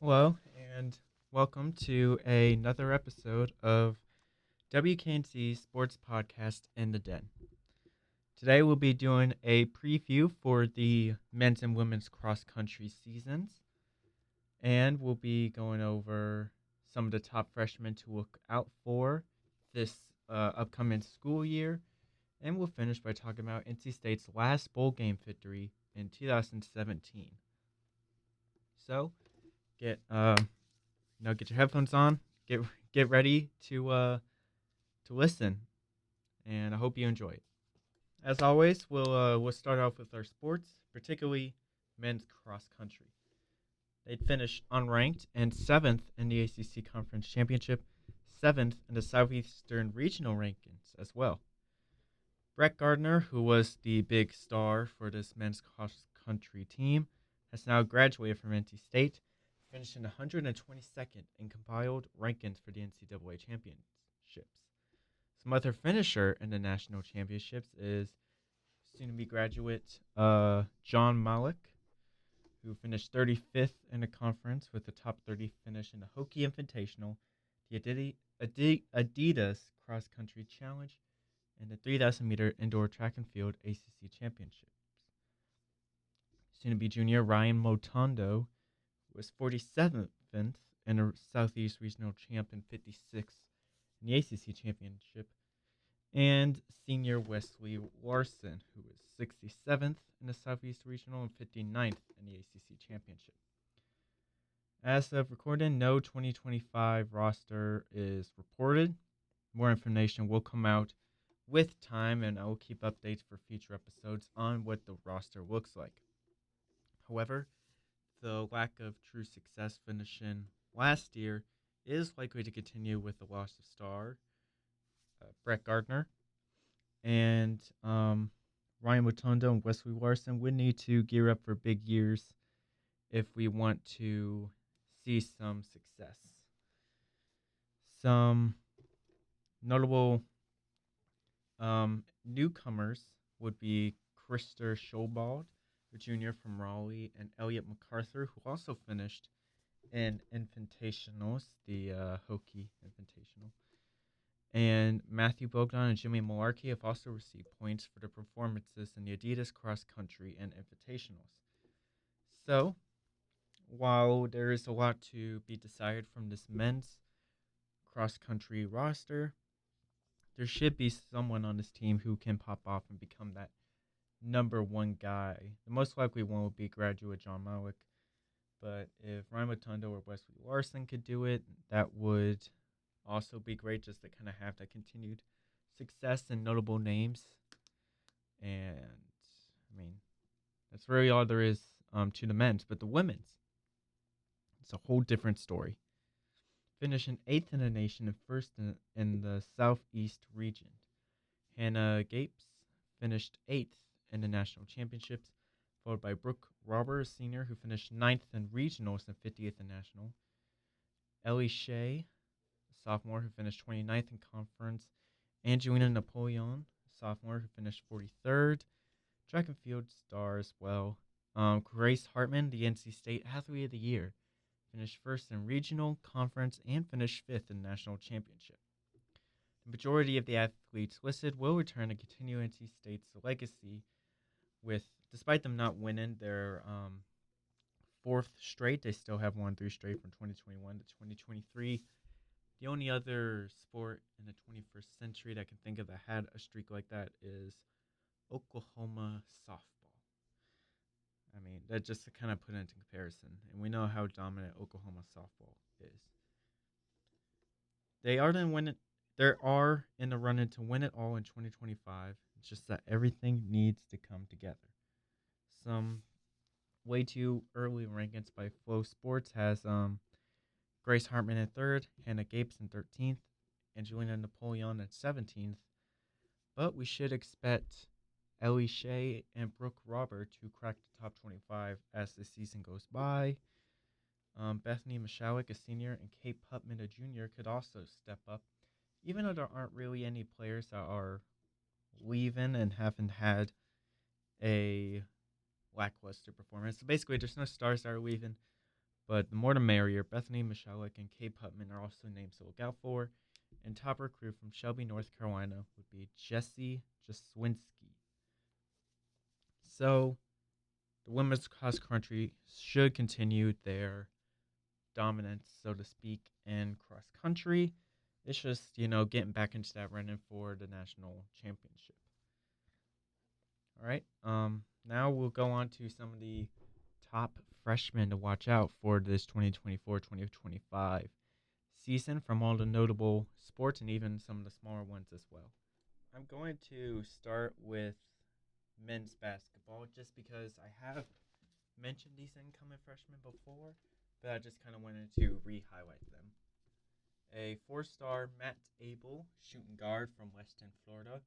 Hello, and welcome to another episode of WKNC Sports Podcast in the Den. Today we'll be doing a preview for the men's and women's cross country seasons, and we'll be going over some of the top freshmen to look out for this upcoming school year, and we'll finish by talking about NC State's last bowl game victory in 2017. So, get get your headphones on, get ready to listen, and I hope you enjoy it. As always, we'll start off with our sports, particularly men's cross country. They'd finished unranked and seventh in the ACC Conference Championship, seventh in the Southeastern Regional rankings as well. Brett Gardner, who was the big star for this men's cross country team, has now graduated from NC State, finishing 122nd in compiled rankings for the NCAA championships. Some other finisher in the national championships is soon-to-be graduate John Malik, who finished 35th in the conference with a top 30 finish in the Hockey Invitational, the Adidas Cross Country Challenge, and the 3,000-meter indoor track and field ACC Championships. Soon-to-be junior Ryan Motondo was 47th in the Southeast Regional Champ and 56th in the ACC Championship, and senior Wesley Larson, who was 67th in the Southeast Regional and 59th in the ACC Championship. As of recording, no 2025 roster is reported. More information will come out with time, and I will keep updates for future episodes on what the roster looks like. However, the lack of true success finishing last year is likely to continue with the loss of star Brett Gardner, and Ryan Mutondo and Wesley Larson would need to gear up for big years if we want to see some success. Some notable newcomers would be Krister Schobald, a junior from Raleigh, and Elliot MacArthur, who also finished in Invitationals, the Hockey Invitational. And Matthew Bogdan and Jimmy Malarkey have also received points for their performances in the Adidas Cross Country and Invitationals. So, while there is a lot to be decided from this men's cross country roster, there should be someone on this team who can pop off and become that number one guy. The most likely one would be graduate John Malik, but if Ryan Mutondo or Wesley Larson could do it, that would also be great, just to kind of have that continued success and notable names. And I mean, that's really all there is to the men's. But the women's, it's a whole different story. Finishing 8th in the nation and first in the Southeast region. Hannah Gapes finished 8th in the national championships, followed by Brooke Roberts, senior, who finished 9th in regionals and 50th in national. Ellie Shea, sophomore, who finished 29th in conference. Angelina Napoleon, sophomore, who finished 43rd. Track and field star as well. Grace Hartman, the NC State Athlete of the Year, finished first in regional, conference, and finished 5th in national championship. The majority of the athletes listed will return to continue NC State's legacy with, despite them not winning their fourth straight, they still have won 3 straight from 2021 to 2023. The only other sport in the 21st century that I can think of that had a streak like that is Oklahoma softball. I mean, that just to kind of put it into comparison. And we know how dominant Oklahoma softball is. They are in the run-in to win it all in 2025. It's just that everything needs to come together. Some way too early rankings by Flow Sports has Grace Hartman in 3rd, Hannah Gapes in 13th, Angelina Napoleon in 17th. But we should expect Ellie Shea and Brooke Robert to crack the top 25 as the season goes by. Bethany Mashalik, a senior, and Kate Putman, a junior, could also step up, even though there aren't really any players that are leaving and haven't had a lackluster performance. So basically, there's no stars that are leaving, but the more the merrier. Bethany Michalik and Kay Putman are also names to look out for. And top recruit from Shelby, North Carolina would be Jesse Jaswinski. So the women's cross country should continue their dominance, so to speak, in cross country. It's just, getting back into that running for the national championship. All right. Now we'll go on to some of the top freshmen to watch out for this 2024-2025 season from all the notable sports and even some of the smaller ones as well. I'm going to start with men's basketball just because I have mentioned these incoming freshmen before, but I just kind of wanted to re-highlight them. A four-star Matt Abel, shooting guard from Weston, Florida.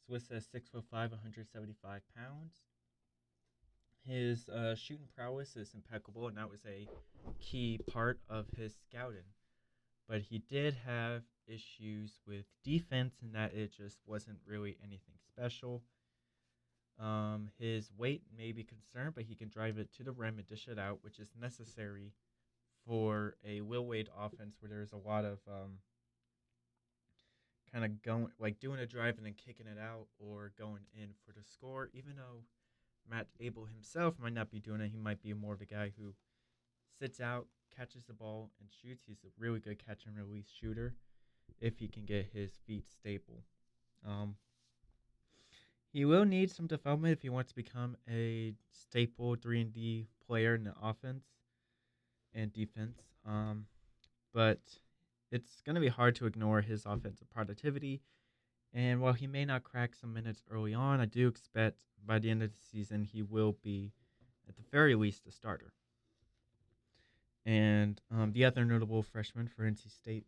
Swiss says 6'5", 175 pounds. His shooting prowess is impeccable, and that was a key part of his scouting. But he did have issues with defense in that it just wasn't really anything special. His weight may be concerned, but he can drive it to the rim and dish it out, which is necessary for a Will Wade offense where there's a lot of kind of going, like doing a drive and then kicking it out or going in for the score. Even though Matt Abel himself might not be doing it, he might be more of the guy who sits out, catches the ball, and shoots. He's a really good catch and release shooter if he can get his feet stable. He will need some development if he wants to become a staple 3-and-D player in the offense and defense. But it's going to be hard to ignore his offensive productivity. And while he may not crack some minutes early on, I do expect by the end of the season he will be, at the very least, a starter. And the other notable freshman for NC State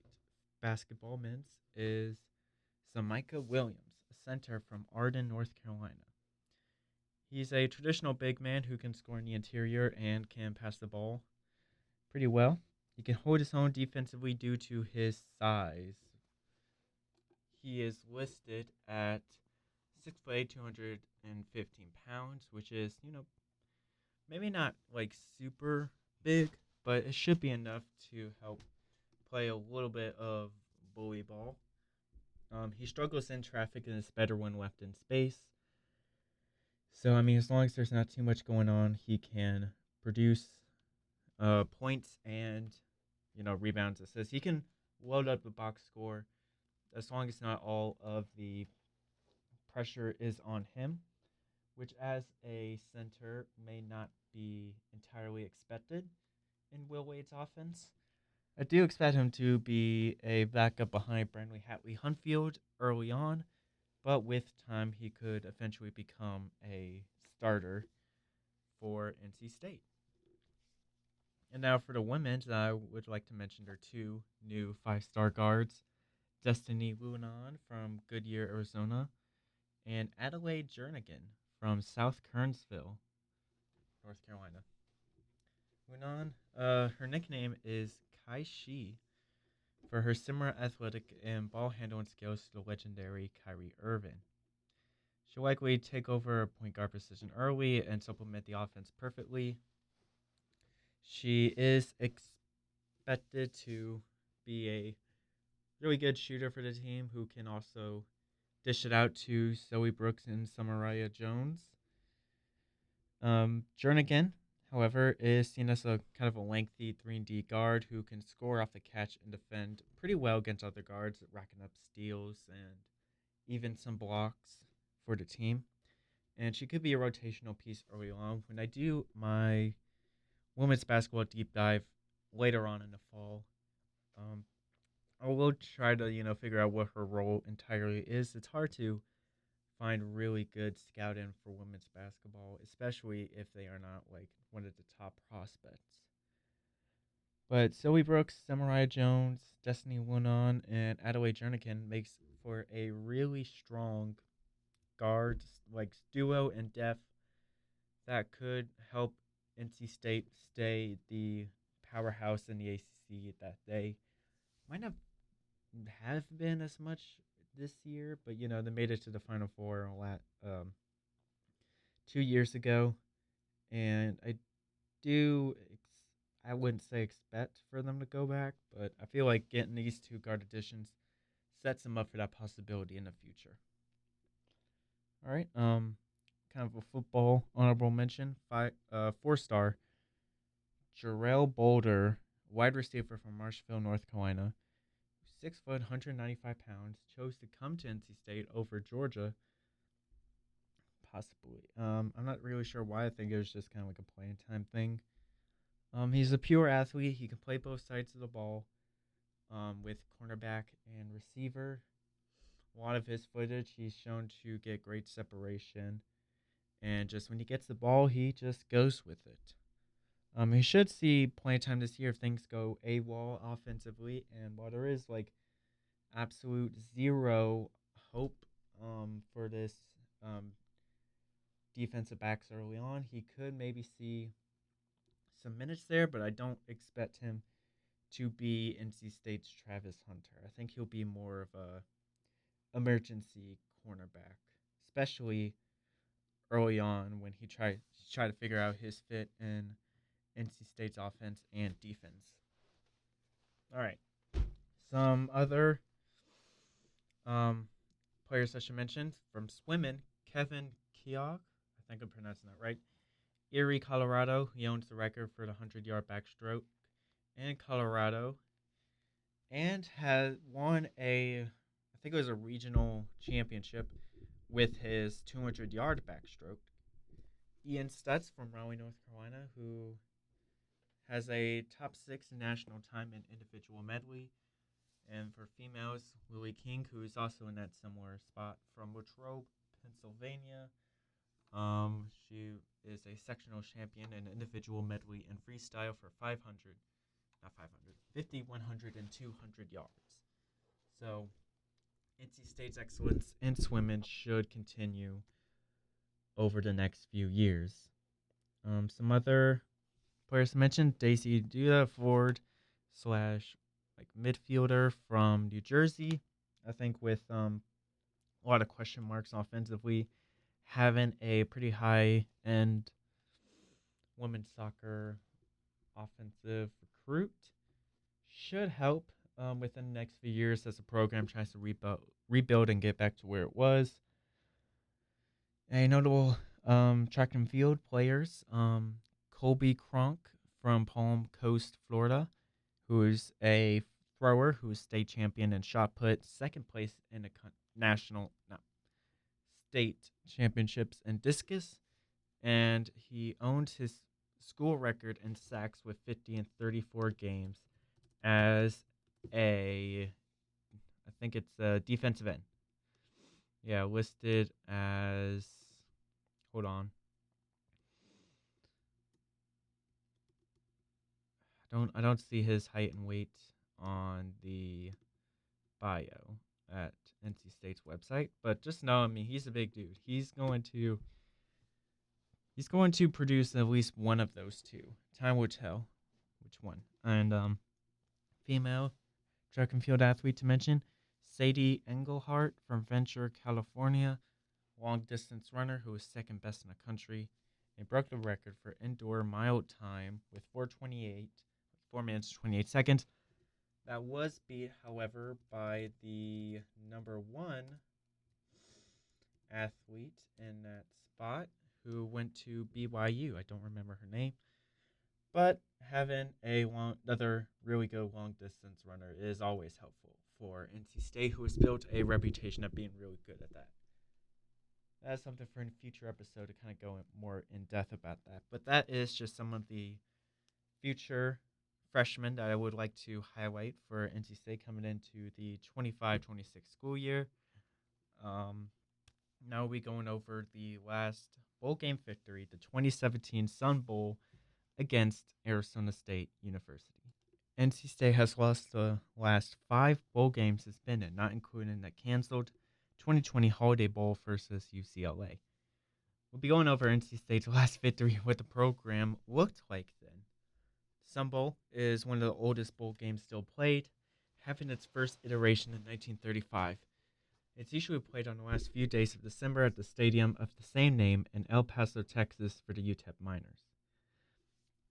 basketball men's is Samika Williams, a center from Arden, North Carolina. He's a traditional big man who can score in the interior and can pass the ball pretty well. He can hold his own defensively due to his size. He is listed at 6'8", 215 pounds, which is, maybe not like super big, but it should be enough to help play a little bit of bully ball. He struggles in traffic and is better when left in space. So, as long as there's not too much going on, he can produce points and, rebounds, assists. He can load up the box score as long as not all of the pressure is on him, which as a center may not be entirely expected in Will Wade's offense. I do expect him to be a backup behind Brandley Hatley Hunfield early on, but with time he could eventually become a starter for NC State. And now for the women's, I would like to mention their two new 5-star guards, Destiny Wunan from Goodyear, Arizona, and Adelaide Jernigan from South Kernsville, North Carolina. Wunan, her nickname is Kai Shi for her similar athletic and ball handling skills to the legendary Kyrie Irving. She'll likely take over a point guard position early and supplement the offense perfectly. She is expected to be a really good shooter for the team who can also dish it out to Zoe Brooks and Samariah Jones. Jernigan, however, is seen as a kind of a lengthy 3-and-D guard who can score off the catch and defend pretty well against other guards, racking up steals and even some blocks for the team. And she could be a rotational piece early on. When I do my women's basketball deep dive later on in the fall, I will try to, figure out what her role entirely is. It's hard to find really good scouting for women's basketball, especially if they are not like one of the top prospects. But Zoe Brooks, Samariah Jones, Destiny Wunan, and Adelaide Jernigan makes for a really strong guard like duo and depth that could help NC State stay the powerhouse in the ACC that they might not have been as much this year, but they made it to the Final Four 2 years ago, and I do I wouldn't say expect for them to go back, but I feel like getting these two guard additions sets them up for that possibility in the future. All right. Kind of a football honorable mention. 4-star Jarrell Boulder, wide receiver from Marshville, North Carolina, 6 foot, 195 pounds, chose to come to NC State over Georgia. Possibly. I'm not really sure why. I think it was just kind of like a playing time thing. He's a pure athlete. He can play both sides of the ball. With cornerback and receiver. A lot of his footage, he's shown to get great separation. And just when he gets the ball, he just goes with it. He should see playing time this year if things go AWOL offensively. And while there is like absolute zero hope for this um, defensive backs early on, he could maybe see some minutes there, but I don't expect him to be NC State's Travis Hunter. I think he'll be more of a emergency cornerback, especially early on when he try to figure out his fit in NC State's offense and defense. All right, some other um, players I should mention from swimming: Kevin Keogh. I think I'm pronouncing that right. Erie, Colorado. He owns the record for the 100-yard backstroke in Colorado, and has won I think it was a regional championship with his 200-yard backstroke. Ian Stutz from Raleigh, North Carolina, who has a top 6 national time in individual medley. And for females, Lily King, who is also in that similar spot from Latrobe, Pennsylvania. She is a sectional champion in individual medley and freestyle for 50, 100, and 200 yards. So, NC State's excellence in swimming should continue over the next few years. Some other players to mention: Daisy Duda Ford / like midfielder from New Jersey. I think with a lot of question marks offensively, having a pretty high end women's soccer offensive recruit should help within the next few years as the program tries to rebuild and get back to where it was. A notable track and field players: Colby Cronk from Palm Coast, Florida, who is a thrower who is state champion in shot put, second place in the state championships in discus, and he owned his school record in sacks with 50 in 34 games as I think it's a defensive end. Yeah, listed as, hold on. I don't see his height and weight on the bio at NC State's website, but just know, I mean, he's a big dude. He's going to produce at least one of those two. Time will tell which one. And female track and field athlete to mention: Sadie Engelhart from Venture, California, long distance runner who was second best in the country and broke the record for indoor mile time with 4 minutes 28 seconds. That was beat, however, by the number 1 athlete in that spot who went to BYU. I don't remember her name. But having another really good long distance runner is always helpful for NC State, who has built a reputation of being really good at that. That's something for a future episode to kind of go more in depth about that. But that is just some of the future freshmen that I would like to highlight for NC State coming into the 25-26 school year. Now we'll be going over the last bowl game victory, the 2017 Sun Bowl against Arizona State University. NC State has lost the last 5 bowl games it's been in, not including the canceled 2020 Holiday Bowl versus UCLA. We'll be going over NC State's last victory, what the program looked like then. Sun Bowl is one of the oldest bowl games still played, having its first iteration in 1935. It's usually played on the last few days of December at the stadium of the same name in El Paso, Texas for the UTEP Miners.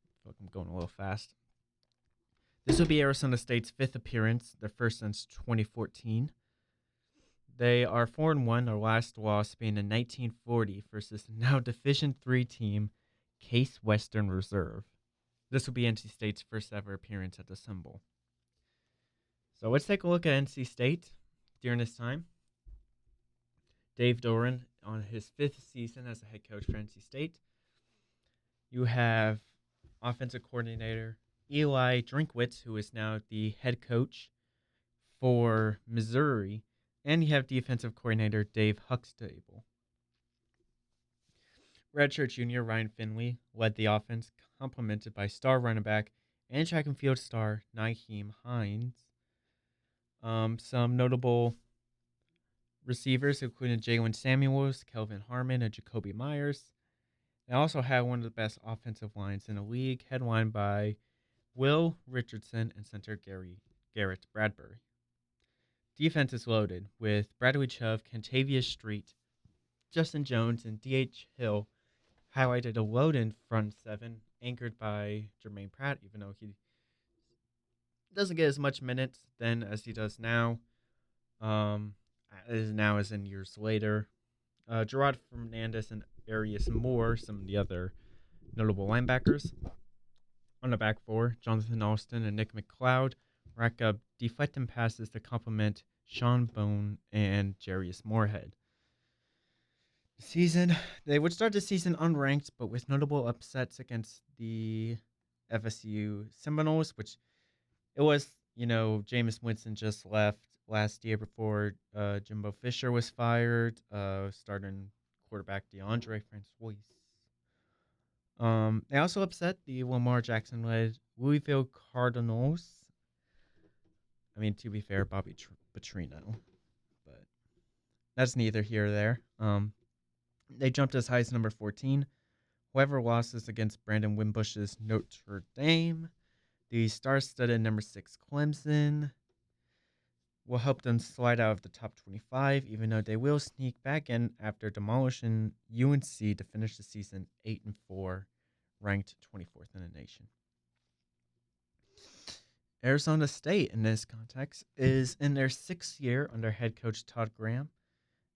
I feel like I'm going a little fast. This will be Arizona State's fifth appearance, their first since 2014. They are 4-1, their last loss being in 1940 versus the now Division III team Case Western Reserve. This will be NC State's first ever appearance at the Symbol. So let's take a look at NC State during this time. Dave Doran on his fifth season as a head coach for NC State. You have offensive coordinator Eli Drinkwitz, who is now the head coach for Missouri, and you have defensive coordinator Dave Huxtable. Redshirt junior Ryan Finley led the offense, complemented by star running back and track and field star Nyheim Hines. Some notable receivers including Jalen Samuels, Kelvin Harmon, and Jacoby Myers. They also had one of the best offensive lines in the league, headlined by Will Richardson and center Garrett Bradbury. Defense is loaded with Bradley Chubb, Kentavious Street, Justin Jones, and D.H. Hill, highlighted a loaded front seven, anchored by Jermaine Pratt, even though he doesn't get as much minutes then as he does now. As in years later. Gerard Fernandez and Arius Moore, some of the other notable linebackers. On the back four, Jonathan Alston and Nick McLeod rack up deflecting passes to complement Sean Bone and Jarius Moorhead. They would start the season unranked, but with notable upsets against the FSU Seminoles, which it was, Jameis Winston just left last year before Jimbo Fisher was fired, starting quarterback DeAndre Francois. They also upset the Lamar Jackson-led Louisville Cardinals. I mean, to be fair, Bobby Petrino, but that's neither here or there. They jumped as high as number 14. However, losses against Brandon Wimbush's Notre Dame, the star-studded number 6 Clemson, will help them slide out of the top 25, even though they will sneak back in after demolishing UNC to finish the season 8-4, ranked 24th in the nation. Arizona State, in this context, is in their 6th year under head coach Todd Graham.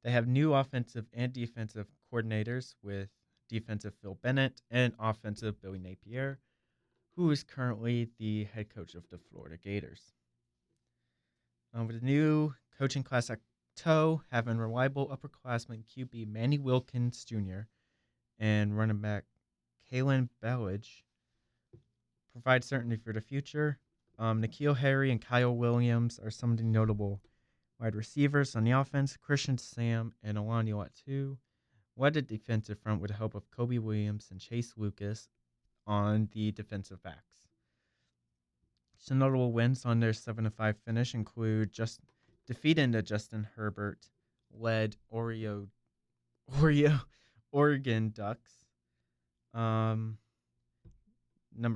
They have new offensive and defensive coordinators with defensive Phil Bennett and offensive Billy Napier, who is currently the head coach of the Florida Gators. With the new coaching class at toe, having reliable upperclassman QB Manny Wilkins Jr. and running back Kalen Ballage provide certainty for the future. N'Keal Harry and Kyle Williams are some of the notable wide receivers on the offense. Christian Sam and Alani Latu led the defensive front with the help of Kobe Williams and Chase Lucas on the defensive backs. Some notable wins on their 7-5 finish include just defeating the Justin Herbert-led Oregon Ducks, number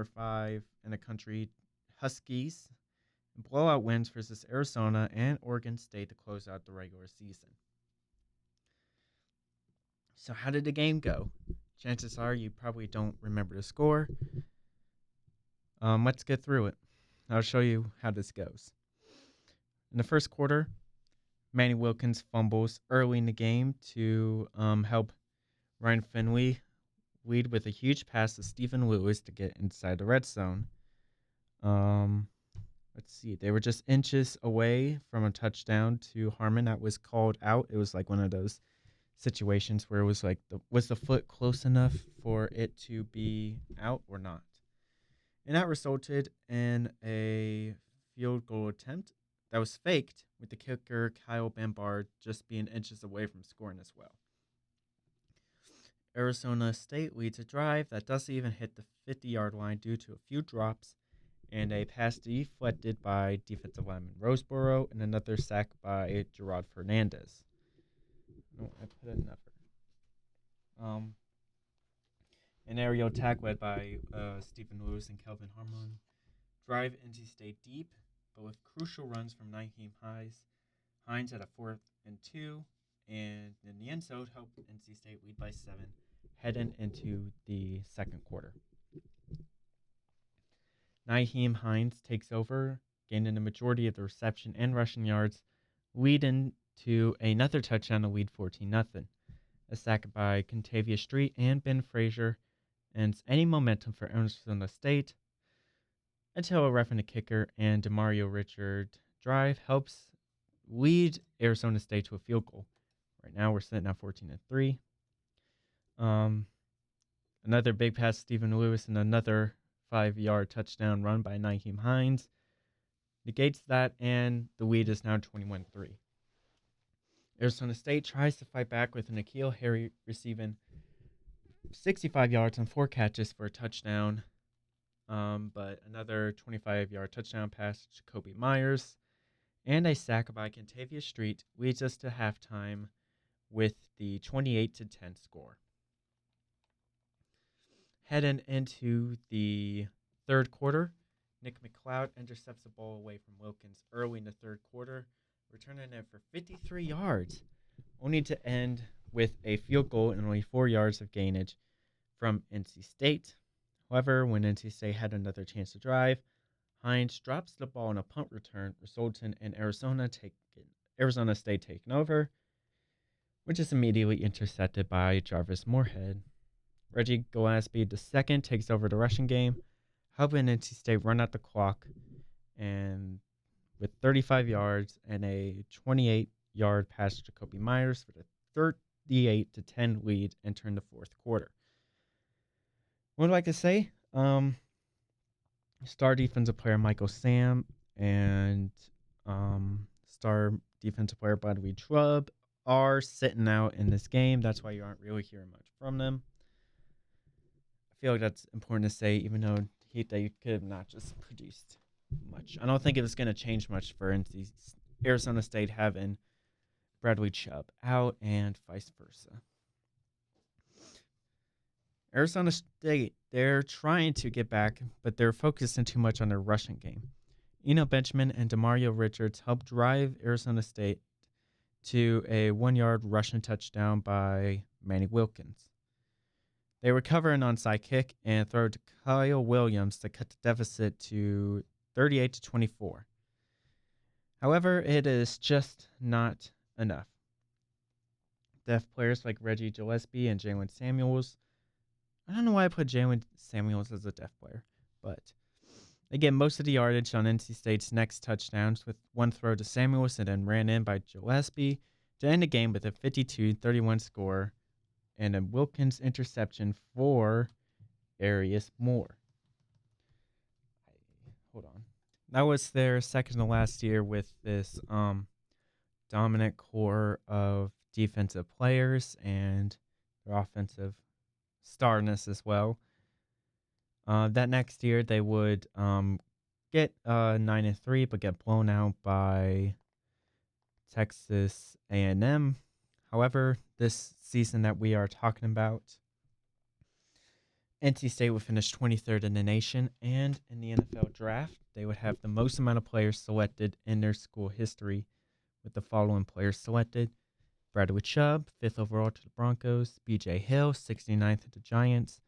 5 in the country Huskies, blowout wins versus Arizona and Oregon State to close out the regular season. So how did the game go? Chances are you probably don't remember the score. Let's get through it. I'll show you how this goes. In the first quarter, Manny Wilkins fumbles early in the game to help Ryan Finley lead with a huge pass to Stephen Lewis to get inside the red zone. Let's see. They were just inches away from a touchdown to Harmon that was called out. It was like one of those situations where it was like, was the foot close enough for it to be out or not? And that resulted in a field goal attempt that was faked, with the kicker Kyle Bambard just being inches away from scoring as well. Arizona State leads a drive that doesn't even hit the 50-yard line due to a few drops and a pass deflected by defensive lineman Roseboro and another sack by Gerard Fernandez. No, I put another. An aerial attack led by Stephen Lewis and Kelvin Harmon drive NC State deep, but with crucial runs from Nyheim Hines at a 4th and 2, and in the end zone helped NC State lead by 7, heading into the second quarter. Nyheim Hines takes over, gaining the majority of the reception and rushing yards, leading to another touchdown to lead 14-0. A sack by Contavia Street and Ben Frazier ends any momentum for Arizona State until a roughing the kicker and Demario Richard drive helps lead Arizona State to a field goal. Right now we're sitting at 14-3. Another big pass to Stephen Lewis and another 5-yard touchdown run by Nyheim Hines negates that, and the lead is now 21-3. Arizona State tries to fight back with N'Keal Harry receiving 65 yards and 4 catches for a touchdown. But another 25-yard touchdown pass to Jacoby Myers and a sack by Contavia Street leads us to halftime with the 28-10 score. Heading into the third quarter, Nick McLeod intercepts the ball away from Wilkins early in the third quarter, returning it for 53 yards, only to end with a field goal and only 4 yards of gainage from NC State. However, when NC State had another chance to drive, Hines drops the ball on a punt return, resulting in Arizona State taking over, which is immediately intercepted by Jarvis Moorhead. Reggie Gillespie II takes over the rushing game, helping NC State run out the clock, and with 35 yards and a 28-yard pass to Jacoby Myers for the 38-10 lead entering the fourth quarter. What would I like to say? Star defensive player Michael Sam and star defensive player Bradley Chubb are sitting out in this game. That's why you aren't really hearing much from them. I feel like that's important to say, even though they could have not just produced much. I don't think it was going to change much for Arizona State having Bradley Chubb out and vice versa. Arizona State, they're trying to get back, but they're focusing too much on their rushing game. Eno Benjamin and Demario Richards helped drive Arizona State to a 1-yard rushing touchdown by Manny Wilkins. They recover an onside kick and throw to Kyle Williams to cut the deficit to 38-24. However, it is just not enough. Deaf players like Reggie Gillespie and Jalen Samuels, I don't know why I put Jalen Samuels as a deaf player, but they get most of the yardage on NC State's next touchdowns with one throw to Samuels and then ran in by Gillespie to end the game with a 52-31 score and a Wilkins interception for Arius Moore. Hold on. That was their second to last year with this dominant core of defensive players and their offensive starness as well. That next year they would get 9-3, but get blown out by Texas A&M. However, this season that we are talking about, NC State would finish 23rd in the nation, and in the NFL draft, they would have the most amount of players selected in their school history, with the following players selected: Bradley Chubb, 5th overall to the Broncos; B.J. Hill, 69th to the Giants;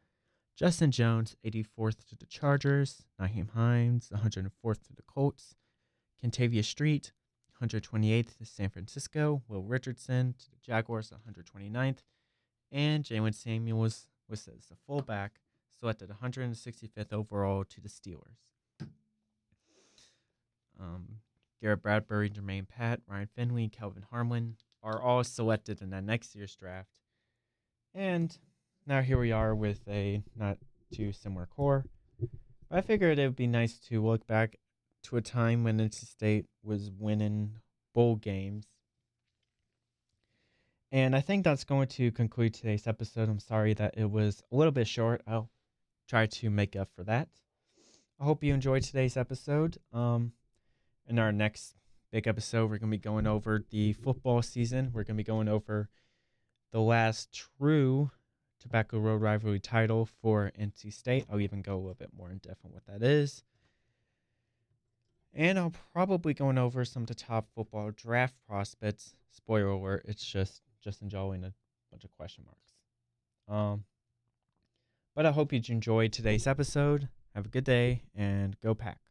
Justin Jones, 84th to the Chargers; Nyheim Hines, 104th to the Colts; Contavia Street, 128th to San Francisco; Will Richardson to the Jaguars, 129th; and Jalen Samuels was as the fullback, selected 165th overall to the Steelers. Garrett Bradbury, Jermaine Pat, Ryan Finley, Kelvin Harmon are all selected in that next year's draft. And now here we are with a not too similar core. But I figured it would be nice to look back to a time when NC State was winning bowl games. And I think that's going to conclude today's episode. I'm sorry that it was a little bit short. I'll try to make up for that. I hope you enjoyed today's episode. In our next big episode, we're going to be going over the football season. We're going to be going over the last true Tobacco Road rivalry title for NC State. I'll even go a little bit more in depth on what that is. And I'll probably going over some of the top football draft prospects. Spoiler alert, it's just enjoying a bunch of question marks. But I hope you enjoyed today's episode. Have a good day and go Pack.